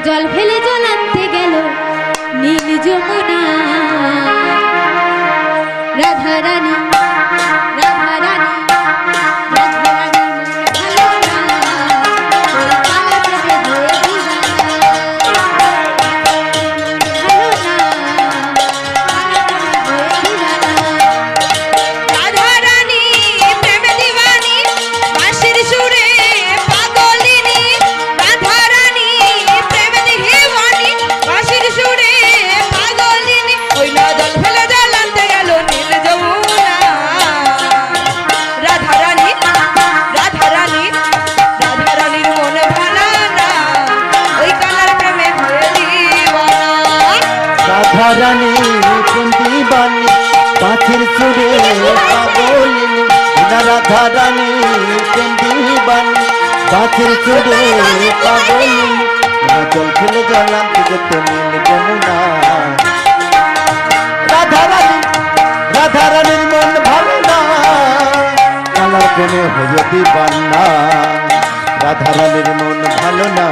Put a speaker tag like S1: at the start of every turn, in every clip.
S1: জল ফেলে জল আনতে গেল নীল যমুনা। রাধা রানী রাধা রানী রাধা রানী মন ভালো না, ওই কালা প্রেমে হয়ে দিওয়ানা। ভালো না, কালা প্রেমে হয়ে দিওয়ানা।
S2: রাধা রানী প্রেমে দিওয়ানি, বাঁশির সুরে পাগলিনী। রাধা রানী প্রেমে দিওয়ানি, বাঁশির সুরে পাগলিনী। ওই না জল ফেলে জল আনতে গেল নীল যমুনা। রাধা রানী রাধা রানী রাধা রানীর মন ভালো না, ওই কালার প্রেমে হয়ে দিওয়ানা।
S3: রাধা রানী প্রেম দিবানি, পাখির সুরে পাগলিনী। রাধা রানী প্রেম দিবানি, পাখির সুরে পাগলিনী। জল ফেলে জল আনতে যেত নীল যমুনা। রাধা রানী রাধা রানীর মন ভালো না, কালার প্রেমে হয়ে দিবানা। রাধা রানীর মন ভালো না,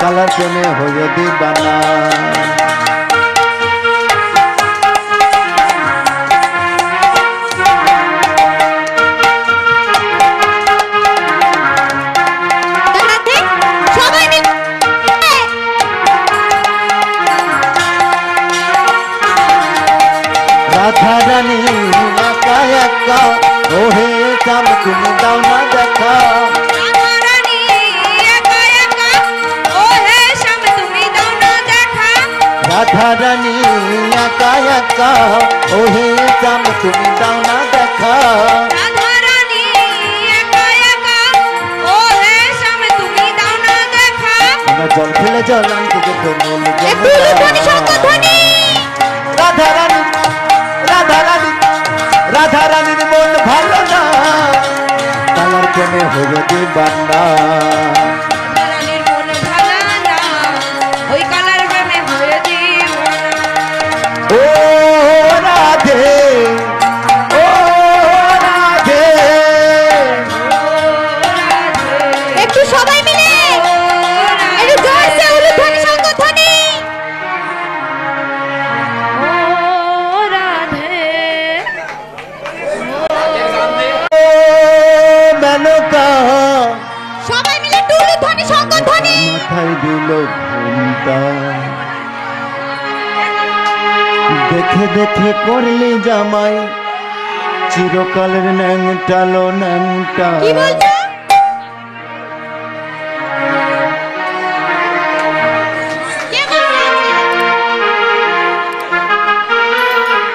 S3: কালার প্রেমে হয়ে দিবানা।
S1: দাঁড়াতে সবাই মিলে
S3: রাধা রানী একা একা ওহে চাম তুমি দাও না দেখা।
S2: রাধা রানী একা একা, ও হে শ্যাম তুমি দাও না দেখা।
S3: রাধা রানী একা একা ওহে চাম তুমি দাও না দেখা।
S2: রাধা রানী একা একা, ও হে শ্যাম তুমি দাও না দেখা।
S3: আমরা জল ফেলে জল আনতে যেত নীল
S1: একটু উলুধ্বনি শঙ্খধ্বনি।
S3: রাধা রানী রাধা রানী রাধা রানীর মন ভালো না, কালার প্রেমে হয়ে দিবানা।
S2: রাধা রানীর মন ভালো না, ওই কালার প্রেমে হয়ে দিওয়ানা।
S3: ও রাধে ও রাধে
S1: একটু সবাই মিলে একটু জোরসে উলুধ্বনি শঙ্খধ্বনি।
S2: ও রাধে
S3: ও মেনকা
S1: সবাই মিলে একটু উলুধ্বনি শঙ্খধ্বনি।
S3: মাথায় দিল ঘুমটা, দেখে দেখে করলি জামাই চিরকালের ন্যাংটালো ন্যাংটা।
S1: কি বলছো? কে বলছে?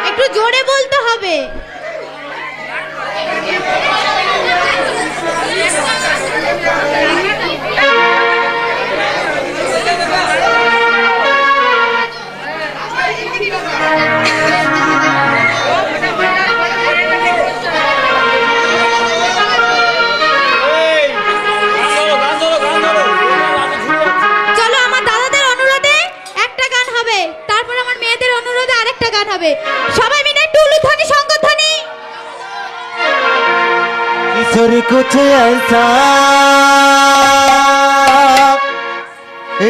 S1: একটু জোরে বলতে হবে। চলো আমার দাদাদের অনুরোধে একটা গান হবে, তারপর আমার মেয়েদের অনুরোধে আরেকটা গান হবে। সবাই মিলে একটু উলুধ্বনি শঙ্খধ্বনি।
S3: किशोरी कुछ ऐसा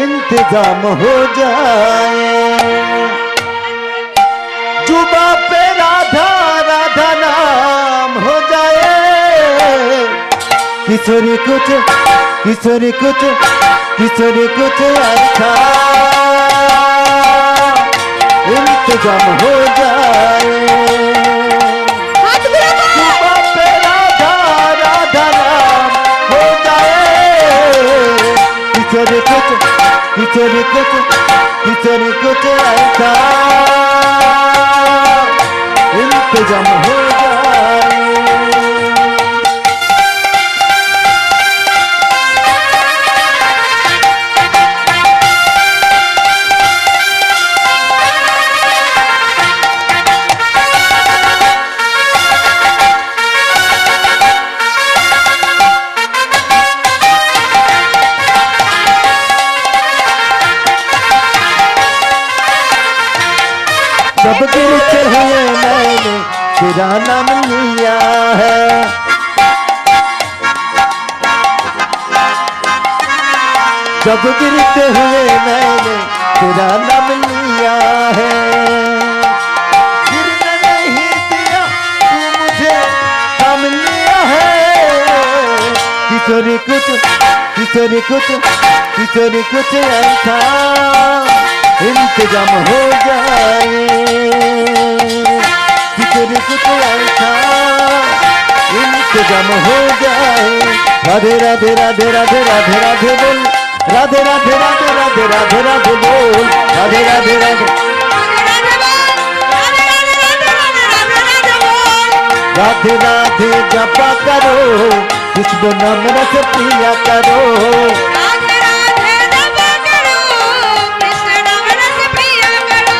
S3: इंतजाम हो जाए, जुबा पे राधा राधा नाम हो जाए। किशोरी कुछ किशोरी कुछ किशोरी कुछ ऐसा इंतजाम हो जाए।
S1: হাতগুলো তোলো।
S3: जुबा पे राधा राधा नाम हो जाए। किशोरी कुछ किशोरी कुछ किशोरी कुछ ऐसा इंतजाम हो जाए। जब दिल से हुए मैंने तेरा नाम लिया है, सब गिरते हुए मैंने तेरा नाम लिया है, गिरने नहीं दिया तू मुझे थाम लिया है। किशोरी कुछ ऐसा इंतजाम हो जाए, किशोरी कुछ ऐसा इंतजाम हो जाए। राधे राधे राधे राधे राधे राधे बोल, राधे राधे राधे राधे राधे राधे बोल, राधे राधे राधे राधे राधे जपा करो, कृष्ण नाम रस पिया करो।
S2: राधे राधे जपा करो, कृष्ण नाम रस पिया करो।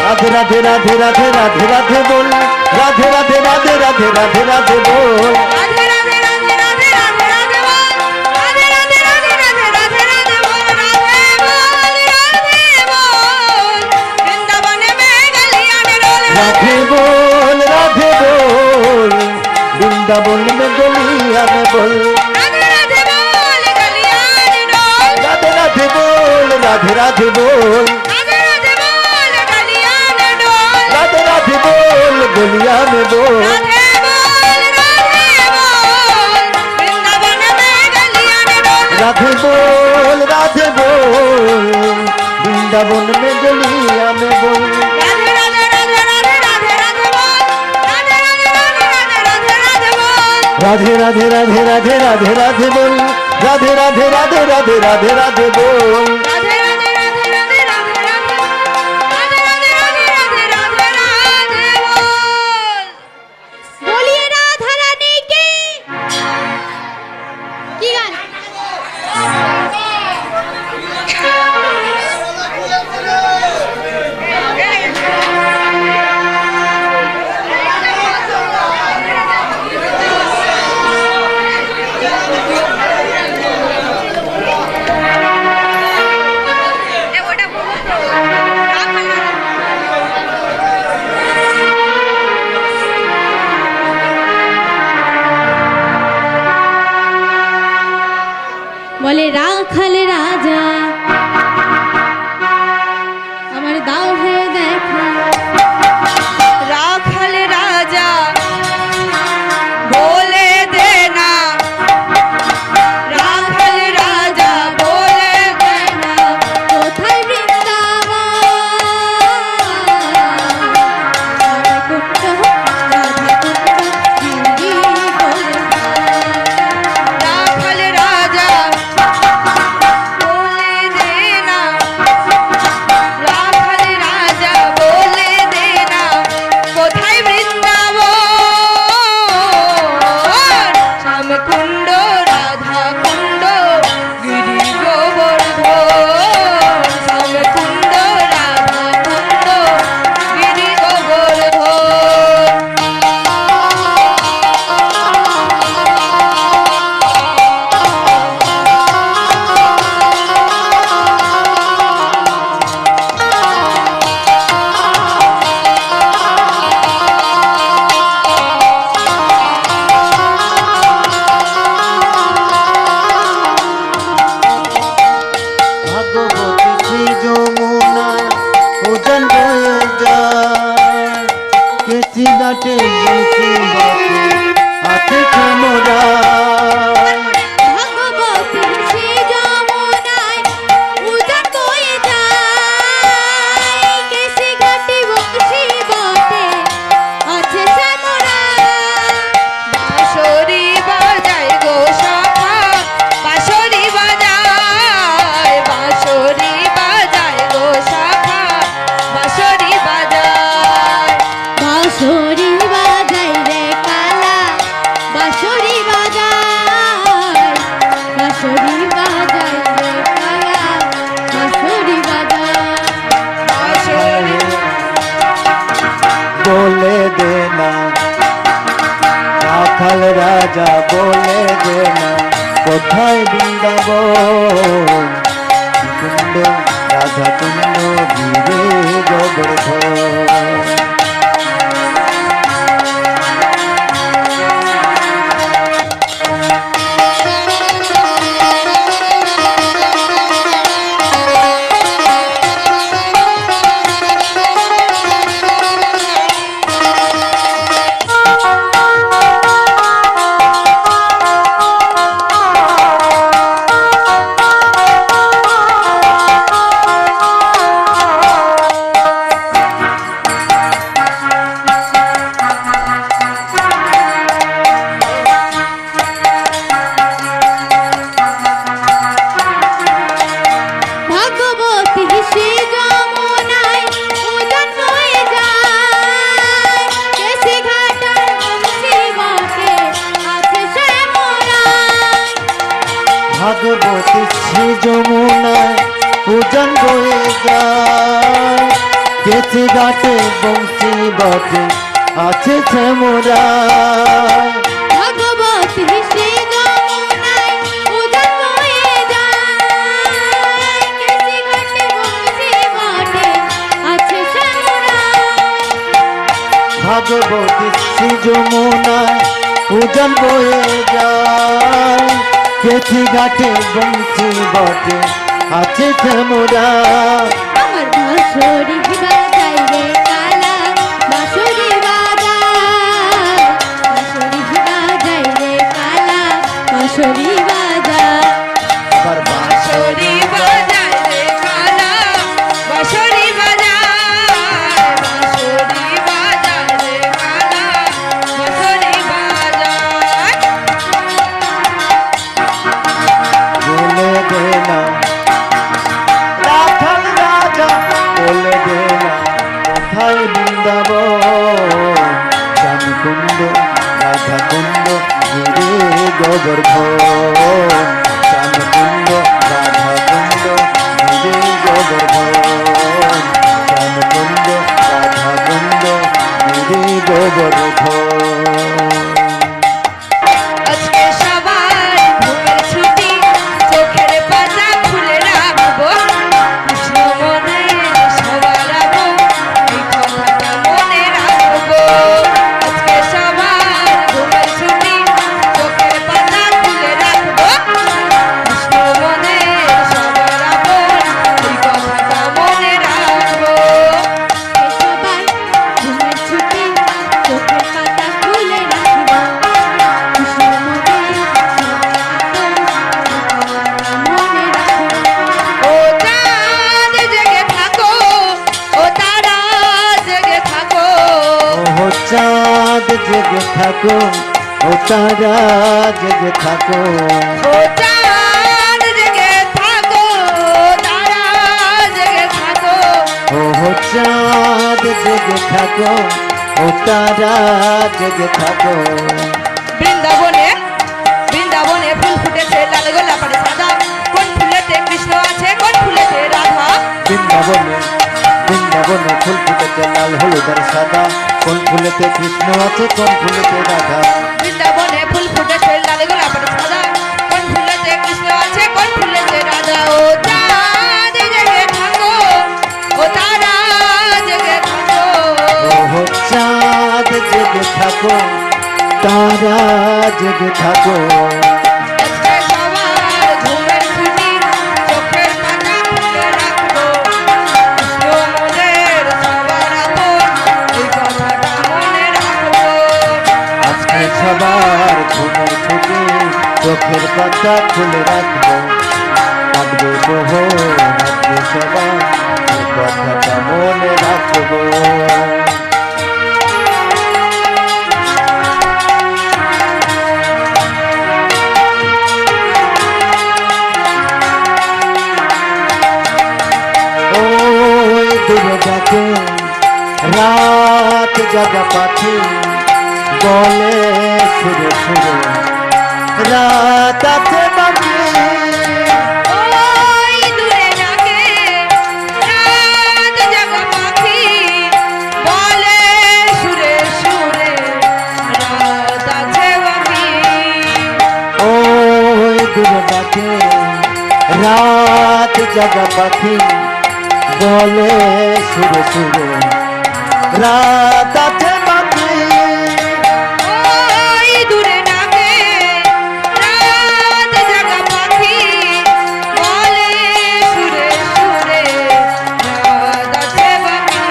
S3: राधे राधे राधे राधे राधे राधे बोल, राधे राधे राधे राधे राधे राधे बोल,
S2: राधे राधे राधे राधे राधे राधे बोल, राधे राधे राधे राधे राधे राधे बोल, राधे बोल वृंदावन में गलियां में डोल।
S3: राधे बोल वृंदावन में गलियां में बोल,
S2: राधे राधे बोल गलियां में डोल।
S3: राधे राधे बोल, राधे राधे बोल,
S2: राधे राधे बोल गलियां में डोल।
S3: राधे राधे बोल गलियां में बोल,
S2: राधे बोल वृंदावन में गलियां में डोल।
S3: राधे बोल वृंदावन में गलियां में बोल।
S2: राधे राधे राधे राधे राधे राधे बोल, राधे राधे राधे राधे राधे राधे बोल।
S3: राधे राधे राधे राधे राधे राधे बोल, राधे राधे राधे राधे राधे राधे बोल।
S2: राधे राधे राधे राधे राधे राधे राधे राधे राधे राधे राधे बोल।
S1: बोलिए राधा रानी की। কি গান?
S2: ওটা বলো তো।
S1: বলে রাখাল রাজা আমার দাও হে দেখা,
S2: রাখাল রাজা বলে দে না, রাখাল রাজা বলে দে না,
S1: কোথায় বৃন্দাবন রাধাকুণ্ড গিরি
S2: রাখাল রাজা বলে দে না, রাখাল রাজা বলে দে না, কোথায় বৃন্দাবন শ্যামকুণ্ড রাধাকুণ্ড গিরি গোবর্ধন, শ্যামকুণ্ড রাধাকুণ্ড গিরি গোবর্ধন।
S3: ভাগবতী শ্রী যমুনা ওজন বয়ে যায়, কেসি ঘাটে আছে ক্ষমরা।
S1: ভগবতী সে যমুনায় উজান বয়ে যায়, কেসি ঘাটে বংশী বটে আছে শ্যামরা।
S2: বাঁশরি বাজায় গো সখা, বাঁশরি বাজায়, বাঁশরি বাজায় গো সখা, বাঁশরি বাজায়।
S1: বাঁশরি বাজাই রে কালা, বাঁশরি বাজাই, বাঁশরি বাজাই রে কালা, বাঁশরি বাজাই।
S2: বাঁশরি
S3: বলে দে না রাখাল রাজা বলে দে না, কোথায় বৃন্দাবন কুণ্ড রাধা কুণ্ড গিরে গোবর্ধন। যমুনায় উজান বয়ে যায়, কেছে ঘাটে বংশী বটে আছে শ্যামরায়।
S1: ভগবতী শ্রী যমুনায় উজান বয়ে যায়, কেসি ঘাটে বংশী বটে আছে শ্যামরায়।
S3: ভাগবতী শ্রী যমুনায় উজান বয়ে যায়, কেছি ঘাটে বংশী বটে আছে শ্যামরায়।
S1: আমার বাঁশরি বাজাই রে কালা, বাঁশরি বাজাই, বাঁশরি বাজাই রে কালা, বাঁশরি বাজাই।
S3: আবার
S2: বাঁশরি বাজায় রে কালা, বাঁশরি বাজায়, বাঁশরি বাজায় রে কালা, বাঁশরি বাজায়।
S3: বলে দে না রাখাল রাজা, বলে দে না কোথায় বৃন্দাবন, শ্যামকুণ্ড রাধা কুণ্ড গিরে গোবর্ধন, শ্যামকুণ্ড রাধা কুণ্ড গিরে গোবর্ধন, শ্যামকুণ্ড রাধা কুণ্ড গিরে গোবর্ধন।
S2: আজকে সবার ঘুমের ছুটি, চোখের পাতা খুলে রাখবো, কৃষ্ণ মনে সবার আবো, এই কথাটা মনে রাখবো। আজকে সবার ঘুমের ছুটি, চোখের পাতা খুলে রাখবো, কৃষ্ণ মনে সবার আবো, এই কথাটা মনে রাখবো।
S1: সবাই ঘুমের ছুটি, চোখের পাতা খুলে রাখবো, কৃষ্ণ মনে মনে রাখবো।
S2: ও চাঁদ জেগে থাকো, ও তারা জেগে থাকো,
S3: ও চাঁদ জেগে থাকো, ও তারা জেগে থাকো,
S2: ও চাঁদ জেগে থাকো, তারা জেগে থাকো।
S3: ও চাঁদ জেগে থাকো, ও তারা জেগে থাকো।
S2: বৃন্দাবনে বৃন্দাবনে ফুল ফুটেছে লাল গোলাপের সাদা, কোন ফুলেতে কৃষ্ণ আছে কোন ফুলেতে রাধা।
S3: বৃন্দাবনে বৃন্দাবনে ফুল ফুটেছে লাল হলুদ আর সাদা, কোন ফুলেতে কৃষ্ণ আছে কোন ফুলেতে রাধা।
S2: বৃন্দাবনে ফুল ফুটেছে লাল গোলাপের সাদা, কোন ফুলেতে কৃষ্ণ আছে কোন ফুলেতে রাধা। ও চাঁদ জেগে থাকো, ও তারা জেগে থাকো,
S3: ও চাঁদ জেগে থাকো, তারা জেগে থাকো।
S2: আজকে সবার ঘুমের ছুটি, চোখের পাতা খুলে রাখবো, কৃষ্ণ মনের সবার আপন, এই কথাটা মনে রাখবো।
S3: আজকে সবার ঘুমের ছুটি, চোখের পাতা খুলে রাখবো, কাটবে মোহন আজকে সবার, এই কথাটা মনে রাখবো। ওই দূরে ডাকে রাত জাগা পাখি, বলে সুরে সুরে রাত আছে বাকি।
S2: ওই দূরে ডাকে রাত জাগা পাখি, বলে সুরে সুরে রাত আছে বাকি।
S3: ওই দূরে ডাকে রাত জাগা পাখি, বলে সুরে সুরে রাত আছে বাকি।
S2: ওই দূরে ডাকে রাত জাগা পাখি, বলে সুরে সুরে রাত আছে বাকি।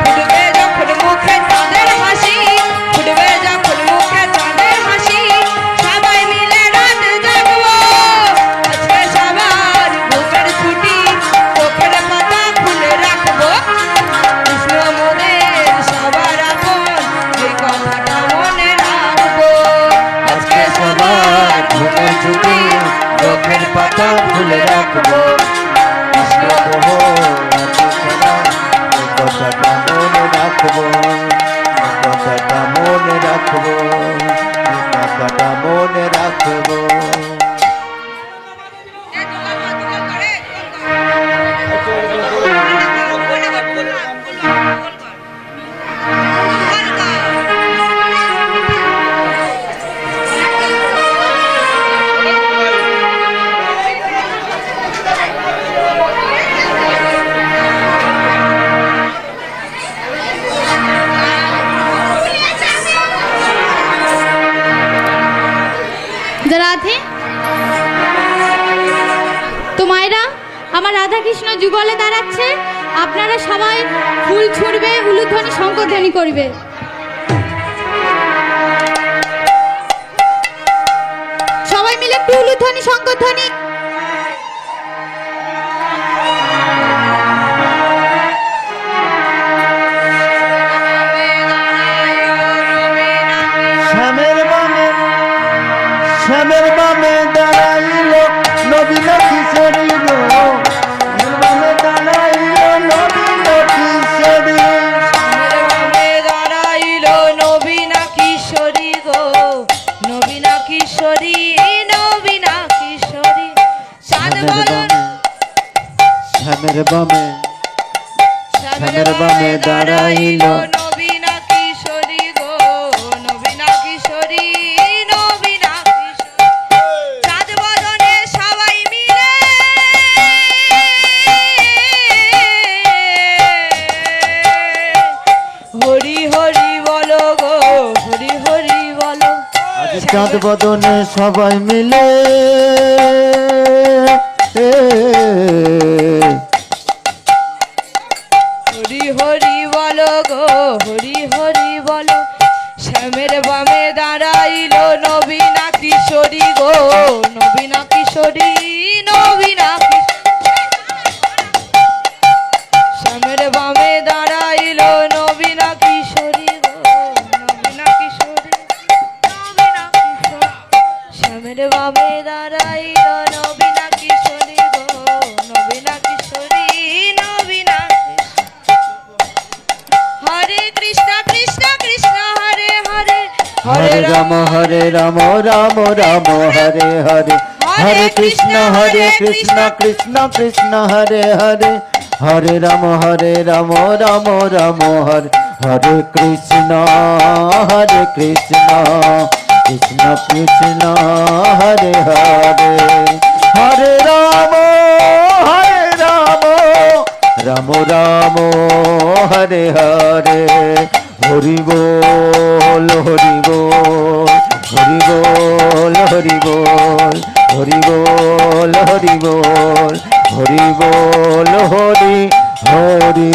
S2: ফুটবে যখন মুখে চাঁদের হাসি, ফুটবে যখন মুখে চাঁদের হাসি, সবাই মিলে রাত জাগবো। আজকে সবার ঘুমের ছুটি, চোখের পাতা খুলে রাখবো, কৃষ্ণ মনে
S1: রাধে। তো মায়েরা, আমার রাধা কৃষ্ণ যুগলে দাঁড়াচ্ছে, আপনারা সবাই ফুল ছুঁড়বে, উলুধ্বনি শঙ্খধ্বনি করবে। সবাই মিলে একটু উলুধ্বনি শঙ্খধ্বনি।
S3: শ্যামের বামে দাঁড়াইল নবীন কিশোরী গো, বামে দাঁড়াইল নবীন কিশোরী।
S2: দাঁড়াইল নবীনা কিশোরী গো, নবীনা কিশোরী, নবীনা কিশোরী।
S3: শ্যামের বামে শ্যামের বামে দাঁড়াইল
S2: নবীনা কিশোরী গো, নবীনা কিশোরী, নবীনা কিশোরী। চাঁদ বদনে সবাই মিলে হরি হরি বলো গো, হরি হরি বলো।
S3: চাঁদ বদনে সবাই মিলে
S2: হরি হরি বলো গো, হরি হরি বলো। শ্যামের বামে দাঁড়াইল নবীনা কিশোরী গো, নবীনা কিশোরী, নবীনা কিশোরী। শ্যামের বামে দাঁড়াইল নবীনা কিশোরী গো, নবীনা কিশোরী, নবীনা কিশোরী। শ্যামের বামে দাঁড়াইল নবীনা কিশোরী গো, নবীনা কিশোরী, নবীনা কিশোরী। হরে কৃষ্ণ কৃষ্ণ কৃষ্ণ হরে হরে,
S3: হরে রাম রাম রাম হরে হরে, হরে কৃষ্ণ কৃষ্ণ কৃষ্ণ হরে হরে, হরে রাম রাম রাম হরে হরে কৃষ্ণ কৃষ্ণ কৃষ্ণ হরে হরে, হরে রাম রাম রাম হরে হরে, হরি বল হরি বল, হরি বল হরি বল, হরি বল হরি বল, হরি বল হরি হরি